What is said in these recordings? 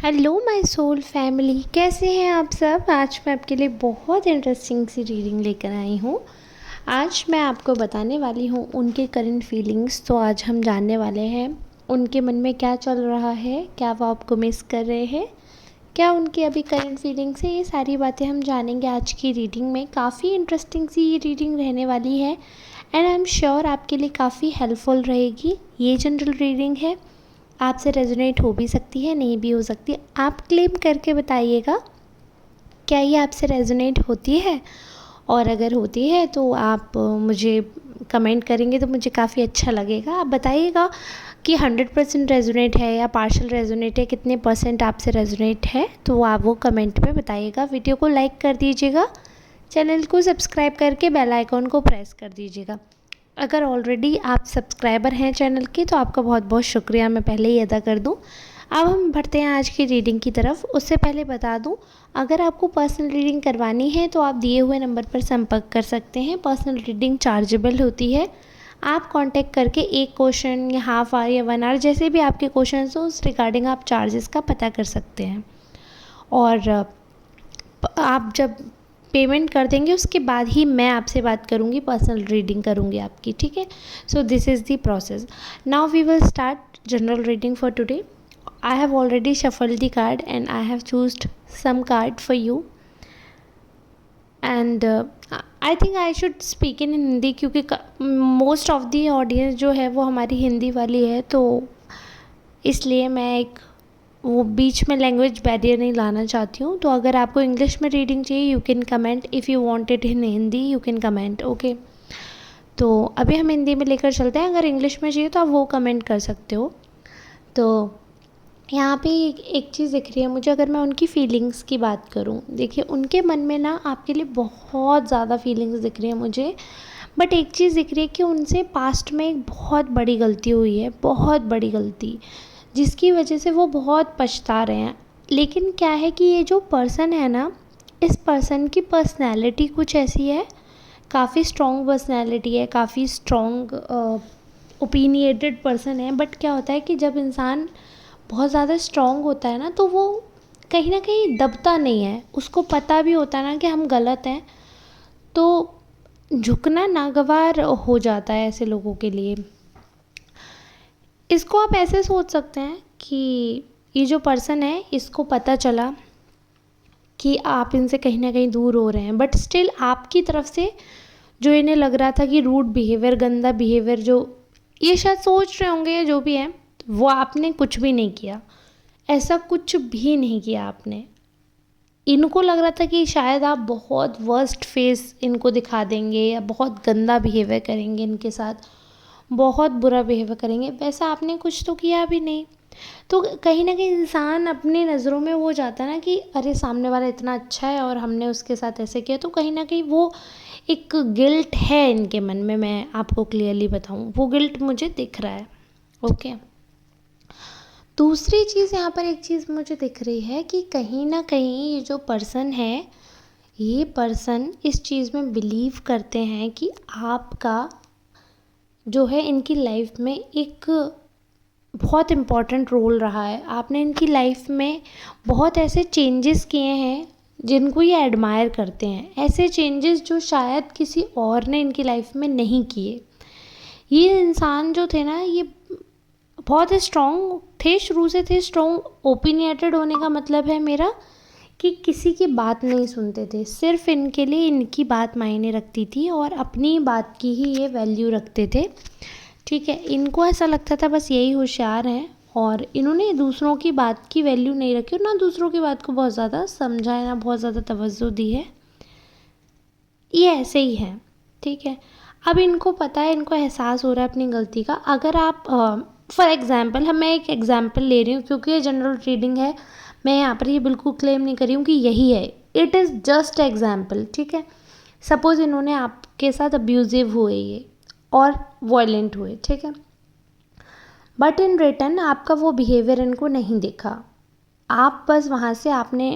Hello my soul family, कैसे हैं आप सब। आज मैं आपके लिए बहुत इंटरेस्टिंग सी रीडिंग लेकर आई हूँ। आज मैं आपको बताने वाली हूँ उनके करंट फीलिंग्स। तो आज हम जानने वाले हैं उनके मन में क्या चल रहा है, क्या वो आपको मिस कर रहे हैं, क्या उनकी अभी करंट फीलिंग्स है। ये सारी बातें हम जानेंगे आज की रीडिंग में। काफ़ी इंटरेस्टिंग सी ये रीडिंग रहने वाली है एंड आई एम श्योर आपके लिए काफ़ी हेल्पफुल रहेगी। ये जनरल रीडिंग है, आपसे रेजोनेट हो भी सकती है, नहीं भी हो सकती। आप क्लेम करके बताइएगा क्या ये आपसे रेजोनेट होती है, और अगर होती है तो आप मुझे कमेंट करेंगे तो मुझे काफ़ी अच्छा लगेगा। आप बताइएगा कि 100% रेजोनेट है या पार्शियल रेजोनेट है, कितने परसेंट आपसे रेजोनेट है, तो आप वो कमेंट में बताइएगा। वीडियो को लाइक कर दीजिएगा, चैनल को सब्सक्राइब करके बेल आइकॉन को प्रेस कर दीजिएगा। अगर ऑलरेडी आप सब्सक्राइबर हैं चैनल के तो आपका बहुत बहुत शुक्रिया मैं पहले ही अदा कर दूं। अब हम बढ़ते हैं आज की रीडिंग की तरफ। उससे पहले बता दूं, अगर आपको पर्सनल रीडिंग करवानी है तो आप दिए हुए नंबर पर संपर्क कर सकते हैं। पर्सनल रीडिंग चार्जेबल होती है। आप कांटेक्ट करके एक क्वेश्चन या हाफ आवर या 1 आवर, जैसे भी आपके क्वेश्चन हो उस रिगार्डिंग आप चार्जेस का पता कर सकते हैं। और आप जब पेमेंट कर देंगे उसके बाद ही मैं आपसे बात करूँगी, पर्सनल रीडिंग करूँगी आपकी, ठीक है। So this is the process. Now we will start general reading for today. I have already shuffled the card and I have chosen some card for you and I think I should speak in Hindi, क्योंकि most of the audience जो है वो हमारी हिंदी वाली है, तो इसलिए मैं एक वो बीच में लैंग्वेज बैरियर नहीं लाना चाहती हूँ। तो अगर आपको इंग्लिश में रीडिंग चाहिए you can comment, if you want it in Hindi you can comment, okay. तो अभी हम हिंदी में लेकर चलते हैं, अगर इंग्लिश में चाहिए तो आप वो कमेंट कर सकते हो। तो यहाँ पे एक चीज़ दिख रही है मुझे, अगर मैं उनकी फीलिंग्स की बात करूँ, देखिए उनके मन में ना आपके लिए बहुत ज़्यादा फीलिंग्स दिख रही है मुझे। बट एक चीज़ दिख रही है कि उनसे पास्ट में एक बहुत बड़ी गलती हुई है, बहुत बड़ी गलती, जिसकी वजह से वो बहुत पछता रहे हैं। लेकिन क्या है कि ये जो पर्सन है ना, इस पर्सन की पर्सनैलिटी कुछ ऐसी है, काफ़ी स्ट्रॉन्ग पर्सनैलिटी है, काफ़ी स्ट्रॉन्ग ओपिनिएटेड पर्सन है। बट क्या होता है कि जब इंसान बहुत ज़्यादा स्ट्रॉन्ग होता है ना, तो वो कहीं ना कहीं दबता नहीं है। उसको पता भी होता है ना कि हम गलत हैं, तो झुकना नागवार हो जाता है ऐसे लोगों के लिए। इसको आप ऐसे सोच सकते हैं कि ये जो पर्सन है इसको पता चला कि आप इनसे कहीं ना कहीं दूर हो रहे हैं, बट स्टिल आपकी तरफ से जो इन्हें लग रहा था कि रूड बिहेवियर, गंदा बिहेवियर, जो ये शायद सोच रहे होंगे या जो भी है, वो आपने कुछ भी नहीं किया। ऐसा कुछ भी नहीं किया आपने। इनको लग रहा था कि शायद आप बहुत वर्स्ट फेस इनको दिखा देंगे या बहुत गंदा बिहेवियर करेंगे इनके साथ, बहुत बुरा बिहेवियर करेंगे। वैसा आपने कुछ तो किया भी नहीं। तो कहीं ना कहीं इंसान अपनी नज़रों में वो जाता है ना कि अरे सामने वाला इतना अच्छा है और हमने उसके साथ ऐसे किया, तो कहीं ना कहीं वो एक गिल्ट है इनके मन में। मैं आपको क्लियरली बताऊँ, वो गिल्ट मुझे दिख रहा है, ओके। दूसरी चीज़ यहाँ पर एक चीज़ मुझे दिख रही है कि कहीं ना कहीं ये जो पर्सन है, ये पर्सन इस चीज़ में बिलीव करते हैं कि आपका जो है इनकी लाइफ में एक बहुत इम्पॉर्टेंट रोल रहा है। आपने इनकी लाइफ में बहुत ऐसे चेंजेस किए हैं जिनको ये एडमायर करते हैं, ऐसे चेंजेस जो शायद किसी और ने इनकी लाइफ में नहीं किए। ये इंसान जो थे ना, ये बहुत स्ट्रॉन्ग थे, शुरू से थे स्ट्रॉन्ग। ओपिनियटेड होने का मतलब है मेरा कि किसी की बात नहीं सुनते थे, सिर्फ इनके लिए इनकी बात मायने रखती थी और अपनी बात की ही ये वैल्यू रखते थे, ठीक है। इनको ऐसा लगता था बस यही होशियार हैं, और इन्होंने दूसरों की बात की वैल्यू नहीं रखी और ना दूसरों की बात को बहुत ज़्यादा समझा है, ना बहुत ज़्यादा तवज्जो दी है। ये ऐसे ही हैं, ठीक है। अब इनको पता है, इनको एहसास हो रहा है अपनी गलती का। अगर आप फॉर एग्ज़ाम्पल, मैं एक एग्ज़ाम्पल ले रही हूँ क्योंकि ये जनरल रीडिंग है, मैं यहाँ पर ये बिल्कुल क्लेम नहीं कर रही हूँ कि यही है, इट इज़ जस्ट एग्ज़ाम्पल, ठीक है। सपोज़ इन्होंने आपके साथ अब्यूज़िव हुए ये और वॉयलेंट हुए, ठीक है, बट इन रिटर्न आपका वो बिहेवियर इनको नहीं देखा। आप बस वहाँ से आपने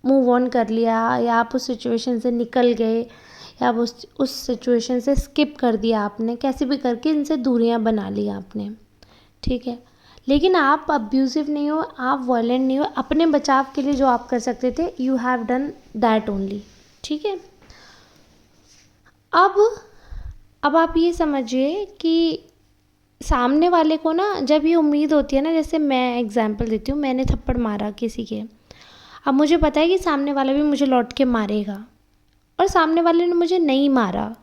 मूव ऑन कर लिया, या आप उस सिचुएशन से निकल गए, या आप उस सिचुएशन से स्किप कर दिया आपने, कैसे भी करके इनसे दूरियां बना ली आपने, ठीक है। लेकिन आप अब्यूज़िव नहीं हो, आप वायलेंट नहीं हो। अपने बचाव के लिए जो आप कर सकते थे, you have done that only. ठीक है। अब अब आप ये समझिए कि सामने वाले को ना जब ये उम्मीद होती है ना, जैसे मैं एग्जांपल देती हूँ, मैंने थप्पड़ मारा किसी के, अब मुझे पता है कि सामने वाला भी मुझे लौट के मारेगा और सामने वाले ने मुझे नहीं मारा,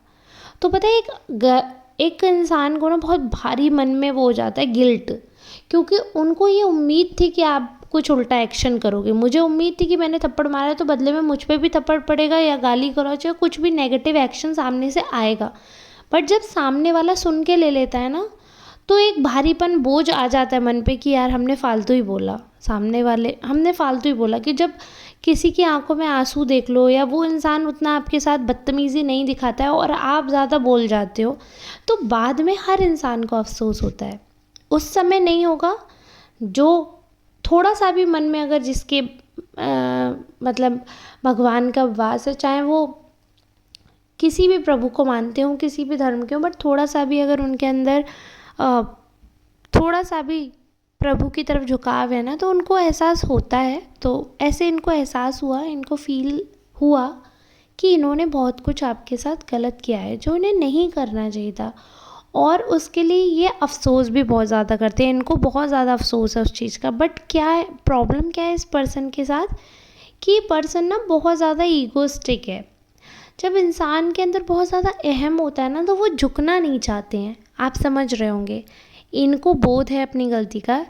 तो पता है एक इंसान को ना बहुत भारी मन में वो हो जाता है, गिल्ट, क्योंकि उनको ये उम्मीद थी कि आप कुछ उल्टा एक्शन करोगे। मुझे उम्मीद थी कि मैंने थप्पड़ मारा है तो बदले में मुझ पे भी थप्पड़ पड़ेगा या गाली गलौज या कुछ भी नेगेटिव एक्शन सामने से आएगा। बट जब सामने वाला सुन के ले लेता है ना, तो एक भारीपन बोझ आ जाता है मन पे कि यार हमने फालतू ही बोला, सामने वाले हमने फालतू ही बोला। कि जब किसी की आंखों में आंसू देख लो या वो इंसान उतना आपके साथ बदतमीज़ी नहीं दिखाता है और आप ज़्यादा बोल जाते हो, तो बाद में हर इंसान को अफसोस होता है। उस समय नहीं होगा, जो थोड़ा सा भी मन में अगर जिसके मतलब भगवान का वास है, चाहे वो किसी भी प्रभु को मानते हों, किसी भी धर्म के हों, बट थोड़ा सा भी अगर उनके अंदर अ, थोड़ा सा भी प्रभु की तरफ झुकाव है ना, तो उनको एहसास होता है। तो ऐसे इनको एहसास हुआ, इनको फील हुआ कि इन्होंने बहुत कुछ आपके साथ गलत किया है जो इन्हें नहीं करना चाहिए था, और उसके लिए ये अफ़सोस भी बहुत ज़्यादा करते हैं। इनको बहुत ज़्यादा अफ़सोस है उस चीज़ का। बट क्या है प्रॉब्लम, क्या है इस पर्सन के साथ, कि ये पर्सन ना बहुत ज़्यादा ईगोस्टिक है। जब इंसान के अंदर बहुत ज़्यादा अहम होता है ना, तो वो झुकना नहीं चाहते हैं। आप समझ रहे होंगे, इनको बोध है अपनी गलती का,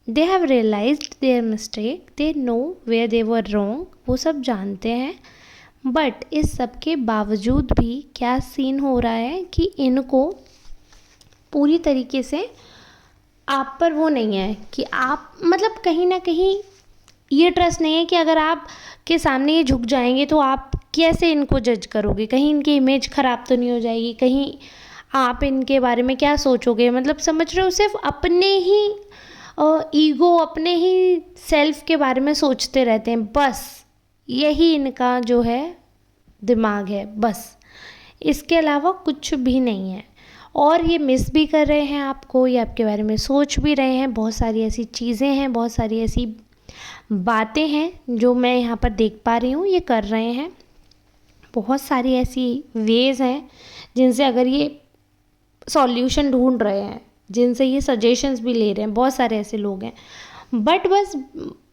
they have realised their mistake, they know where they were wrong, वो सब जानते हैं। बट इस सब के बावजूद भी क्या सीन हो रहा है कि इनको पूरी तरीके से आप पर वो नहीं है कि आप, मतलब कहीं ना कहीं ये ट्रस्ट नहीं है कि अगर आप के सामने ये झुक जाएंगे तो आप कैसे इनको जज करोगे, कहीं इनकी इमेज ख़राब तो नहीं हो जाएगी, कहीं आप इनके बारे में क्या सोचोगे। मतलब समझ रहे हो, सिर्फ अपने ही ईगो, अपने ही सेल्फ के बारे में सोचते रहते हैं, बस यही इनका जो है दिमाग है, बस इसके अलावा कुछ भी नहीं है। और ये मिस भी कर रहे हैं आपको, ये आपके बारे में सोच भी रहे हैं। बहुत सारी ऐसी चीज़ें हैं, बहुत सारी ऐसी बातें हैं जो मैं यहाँ पर देख पा रही हूँ, ये कर रहे हैं। बहुत सारी ऐसी वेज़ हैं जिनसे अगर ये सॉल्यूशन ढूंढ रहे हैं, जिनसे ये सजेशंस भी ले रहे हैं, बहुत सारे ऐसे लोग हैं। बट बस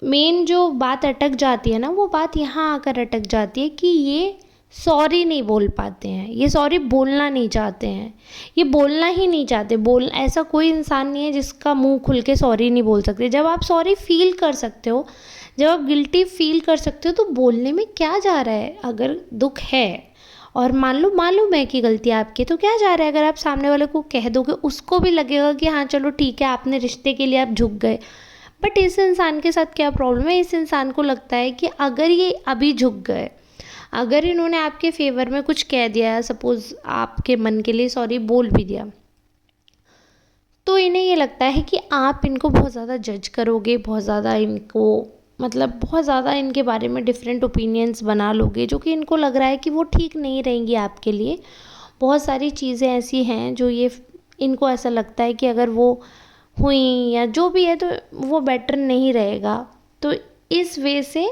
मेन जो बात अटक जाती है ना, वो बात यहाँ आकर अटक जाती है कि ये सॉरी नहीं बोल पाते हैं, ये सॉरी बोलना नहीं चाहते हैं, ये बोलना ही नहीं चाहते। ऐसा कोई इंसान नहीं है जिसका मुंह खुल के सॉरी नहीं बोल सकते। जब आप सॉरी फील कर सकते हो, जब आप गिल्टी फील कर सकते हो, तो बोलने में क्या जा रहा है। अगर दुख है और मालूम है कि गलती आपकी, तो क्या जा रहा है। अगर आप सामने वाले को कह दोगे, उसको भी लगेगा कि हाँ चलो ठीक है, आपने रिश्ते के लिए आप झुक गए। बट इस इंसान के साथ क्या प्रॉब्लम है, इस इंसान को लगता है कि अगर ये अभी झुक गए, अगर इन्होंने आपके फेवर में कुछ कह दिया, सपोज़ आपके मन के लिए सॉरी बोल भी दिया, तो इन्हें ये लगता है कि आप इनको बहुत ज़्यादा जज करोगे, बहुत ज़्यादा इनको, मतलब बहुत ज़्यादा इनके बारे में डिफरेंट ओपिनियंस बना लोगे, जो कि इनको लग रहा है कि वो ठीक नहीं रहेंगी आपके लिए। बहुत सारी चीज़ें ऐसी हैं जो ये इनको ऐसा लगता है कि अगर वो हुई या जो भी है तो वो बेटर नहीं रहेगा। तो इस वे से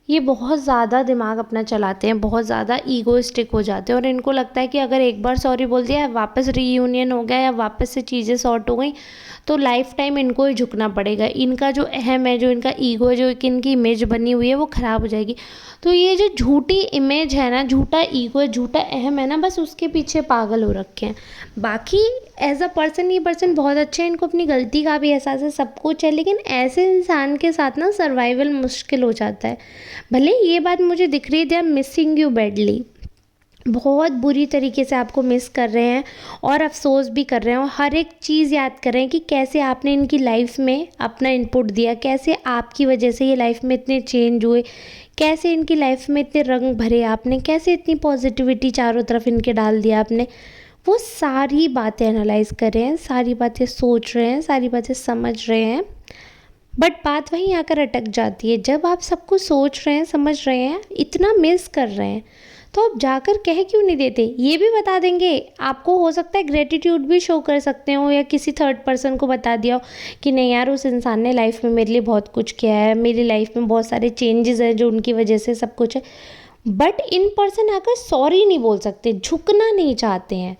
ये बहुत ज़्यादा दिमाग अपना चलाते हैं, बहुत ज़्यादा ईगोइस्टिक हो जाते हैं, और इनको लगता है कि अगर एक बार सॉरी बोल दिया, वापस रीयूनियन हो गया या वापस से चीज़ें सॉर्ट हो गई, तो लाइफ टाइम इनको ही झुकना पड़ेगा। इनका जो अहम है, जो इनका ईगो है, जो एक इनकी इमेज बनी हुई है, वो ख़राब हो जाएगी। तो ये जो झूठी इमेज है ना, झूठा ईगो है, झूठा अहम है ना, बस उसके पीछे पागल हो रखे हैं। बाकी एज अ पर्सन ये पर्सन बहुत अच्छे हैं, इनको अपनी गलती का भी एहसास है, सब कुछ है, लेकिन ऐसे इंसान के साथ ना सर्वाइवल मुश्किल हो जाता है। भले ये बात मुझे दिख रही है, they are missing you badly, बहुत बुरी तरीके से आपको मिस कर रहे हैं और अफसोस भी कर रहे हैं, और हर एक चीज़ याद कर रहे हैं कि कैसे आपने इनकी लाइफ में अपना इनपुट दिया, कैसे आपकी वजह से ये लाइफ में इतने चेंज हुए, कैसे इनकी लाइफ में इतने रंग भरे आपने, कैसे इतनी पॉजिटिविटी चारों तरफ इनके डाल दिया आपने। वो सारी बातें एनालाइज कर रहे हैं, सारी बातें सोच रहे हैं, सारी बातें समझ रहे हैं। बट बात वहीं आकर अटक जाती है, जब आप सब कुछ सोच रहे हैं, समझ रहे हैं, इतना मिस कर रहे हैं, तो आप जाकर कह क्यों नहीं देते? ये भी बता देंगे, आपको हो सकता है ग्रेटिट्यूड भी शो कर सकते हो या किसी थर्ड पर्सन को बता दिया हो कि नहीं यार उस इंसान ने लाइफ में मेरे लिए बहुत कुछ किया है, मेरी लाइफ में बहुत सारे चेंजेस हैं जो उनकी वजह से सब कुछ है। बट इन पर्सन आकर सॉरी नहीं बोल सकते, झुकना नहीं चाहते हैं,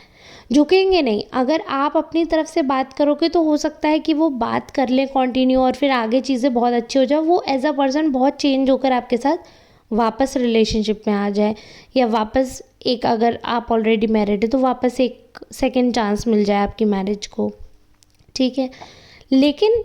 झुकेंगे नहीं। अगर आप अपनी तरफ से बात करोगे तो हो सकता है कि वो बात कर लें कंटिन्यू और फिर आगे चीज़ें बहुत अच्छी हो जाए, वो एज अ पर्सन बहुत चेंज होकर आपके साथ वापस रिलेशनशिप में आ जाए, या वापस एक, अगर आप ऑलरेडी मैरिड है तो वापस एक सेकंड चांस मिल जाए आपकी मैरिज को, ठीक है। लेकिन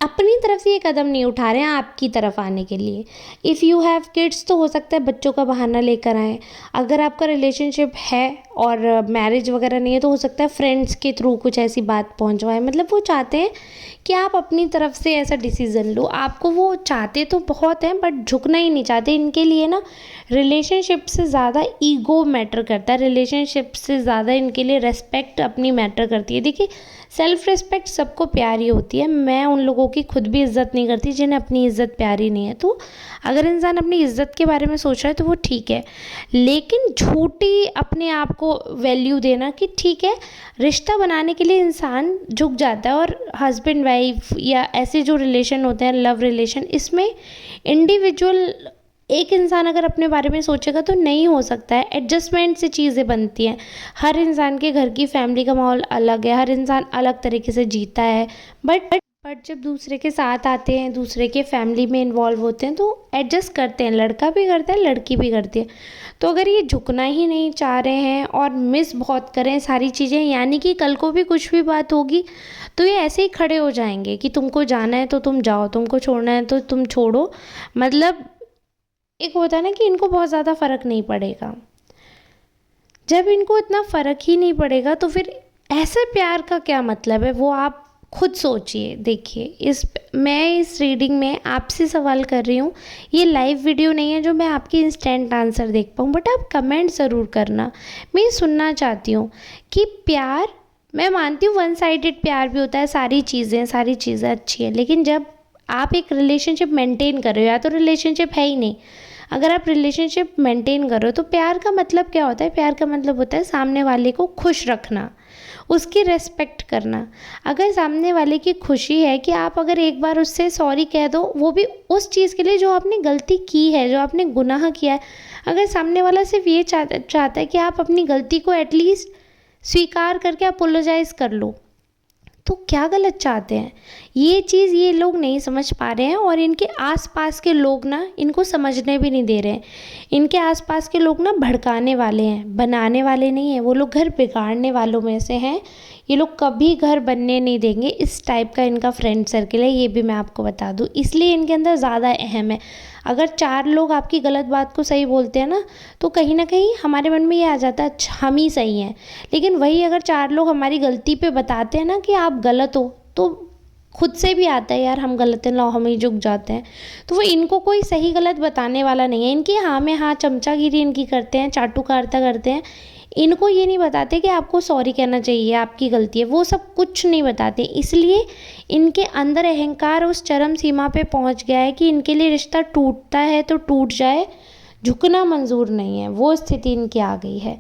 अपनी तरफ से ये कदम नहीं उठा रहे हैं आपकी तरफ आने के लिए। इफ़ यू हैव किड्स तो हो सकता है बच्चों का बहाना लेकर आएँ। अगर आपका रिलेशनशिप है और मैरिज वगैरह नहीं है तो हो सकता है फ्रेंड्स के थ्रू कुछ ऐसी बात पहुंचवाएं। मतलब वो चाहते हैं कि आप अपनी तरफ से ऐसा डिसीज़न लो। आपको वो चाहते तो बहुत हैं बट झुकना ही नहीं चाहते। इनके लिए ना रिलेशनशिप से ज़्यादा ईगो मैटर करता है, रिलेशनशिप से ज़्यादा इनके लिए रेस्पेक्ट अपनी मैटर करती है। देखिए, सेल्फ़ रिस्पेक्ट सबको प्यारी होती है। मैं उन लोगों की खुद भी इज़्ज़त नहीं करती जिन्हें अपनी इज़्ज़त प्यारी नहीं है। तो अगर इंसान अपनी इज़्ज़त के बारे में सोच रहा है तो वो ठीक है, लेकिन झूठी अपने आप को वैल्यू देना कि ठीक है, रिश्ता बनाने के लिए इंसान झुक जाता है। और हस्बैंड वाइफ या ऐसे जो रिलेशन होते हैं, लव रिलेशन, इसमें इंडिविजुअल एक इंसान अगर अपने बारे में सोचेगा तो नहीं हो सकता है। एडजस्टमेंट से चीज़ें बनती हैं। हर इंसान के घर की फैमिली का माहौल अलग है, हर इंसान अलग तरीके से जीता है। बट जब दूसरे के साथ आते हैं, दूसरे के फैमिली में इन्वॉल्व होते हैं तो एडजस्ट करते हैं। लड़का भी करता है, लड़की भी करती है। तो अगर ये झुकना ही नहीं चाह रहे हैं और मिस बहुत करें सारी चीज़ें, यानी कि कल को भी कुछ भी बात होगी तो ये ऐसे ही खड़े हो जाएंगे कि तुमको जाना है तो तुम जाओ, तुमको छोड़ना है तो तुम छोड़ो। मतलब एक होता है ना कि इनको बहुत ज़्यादा फ़र्क नहीं पड़ेगा। जब इनको इतना फ़र्क ही नहीं पड़ेगा तो फिर ऐसे प्यार का क्या मतलब है, वो आप खुद सोचिए। देखिए, मैं इस रीडिंग में आपसे सवाल कर रही हूँ। ये लाइव वीडियो नहीं है जो मैं आपकी इंस्टेंट आंसर देख पाऊँ, बट आप कमेंट ज़रूर करना। मैं ये सुनना चाहती हूँ कि प्यार, मैं मानती हूँ वन साइडेड प्यार भी होता है, सारी चीज़ें अच्छी है, लेकिन जब आप एक रिलेशनशिप मेंटेन कर रहे हो, या तो रिलेशनशिप है ही नहीं, अगर आप रिलेशनशिप मेंटेन कर रहे हो तो प्यार का मतलब क्या होता है? प्यार का मतलब होता है सामने वाले को खुश रखना, उसकी रेस्पेक्ट करना। अगर सामने वाले की खुशी है कि आप अगर एक बार उससे सॉरी कह दो, वो भी उस चीज़ के लिए जो आपने गलती की है, जो आपने गुनाह किया है, अगर सामने वाला सिर्फ ये चाहता है कि आप अपनी गलती को एटलीस्ट स्वीकार करके अपोलोजाइज़ कर लो, तो क्या गलत चाहते हैं? ये चीज़ ये लोग नहीं समझ पा रहे हैं और इनके आसपास के लोग ना इनको समझने भी नहीं दे रहे हैं। इनके आसपास के लोग ना भड़काने वाले हैं, बनाने वाले नहीं हैं। वो लोग घर बिगाड़ने वालों में से हैं। ये लोग कभी घर बनने नहीं देंगे। इस टाइप का इनका फ्रेंड सर्किल है, ये भी मैं आपको बता दूँ। इसलिए इनके अंदर ज़्यादा अहम है। अगर 4 लोग आपकी गलत बात को सही बोलते हैं ना, तो कहीं ना कहीं हमारे मन में ये आ जाता है अच्छा हम ही सही हैं। लेकिन वही अगर 4 लोग हमारी गलती पे बताते हैं ना कि आप गलत हो, तो खुद से भी आता है यार हम गलत हैं, लाओ हम ही झुक जाते हैं। तो वो इनको कोई सही गलत बताने वाला नहीं है। इनकी हाँ में हाँ चमचागिरी इनकी करते हैं, चाटुकारिता करते हैं। इनको ये नहीं बताते कि आपको सॉरी कहना चाहिए, आपकी गलती है, वो सब कुछ नहीं बताते। इसलिए इनके अंदर अहंकार उस चरम सीमा पे पहुंच गया है कि इनके लिए रिश्ता टूटता है तो टूट जाए, झुकना मंजूर नहीं है। वो स्थिति इनकी आ गई है।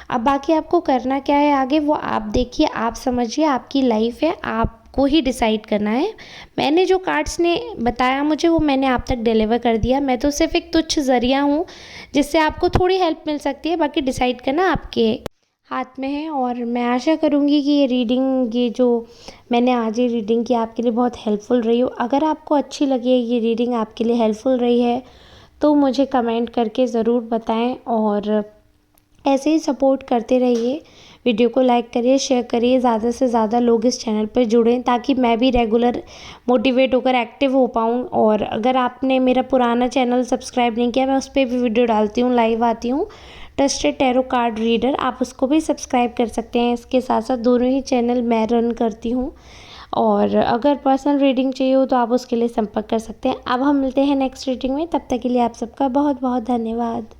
अब बाकी आपको करना क्या है आगे, वो आप देखिए, आप समझिए, आपकी लाइफ है, आपको ही डिसाइड करना है। मैंने जो कार्ड्स ने बताया मुझे, वो मैंने आप तक डिलीवर कर दिया। मैं तो सिर्फ एक तुच्छ ज़रिया हूँ जिससे आपको थोड़ी हेल्प मिल सकती है। बाकी डिसाइड करना आपके हाथ में है। और मैं आशा करूँगी कि ये रीडिंग, ये जो मैंने आज ये रीडिंग की, आपके लिए बहुत हेल्पफुल रही हो। अगर आपको अच्छी लगी है ये रीडिंग, आपके लिए हेल्पफुल रही है, तो मुझे कमेंट करके ज़रूर बताएं। और ऐसे ही सपोर्ट करते रहिए। वीडियो को लाइक करिए, शेयर करिए, ज़्यादा से ज़्यादा लोग इस चैनल पर जुड़ें ताकि मैं भी रेगुलर मोटिवेट होकर एक्टिव हो पाऊँ। और अगर आपने मेरा पुराना चैनल सब्सक्राइब नहीं किया, मैं उस पर भी वीडियो डालती हूँ, लाइव आती हूँ, ट्रस्टेड टैरो कार्ड रीडर, आप उसको भी सब्सक्राइब कर सकते हैं। इसके साथ साथ दोनों ही चैनल मैं रन करती हूँ। और अगर पर्सनल रीडिंग चाहिए हो तो आप उसके लिए संपर्क कर सकते हैं। अब हम मिलते हैं नेक्स्ट रीडिंग में, तब तक के लिए आप सबका बहुत बहुत धन्यवाद।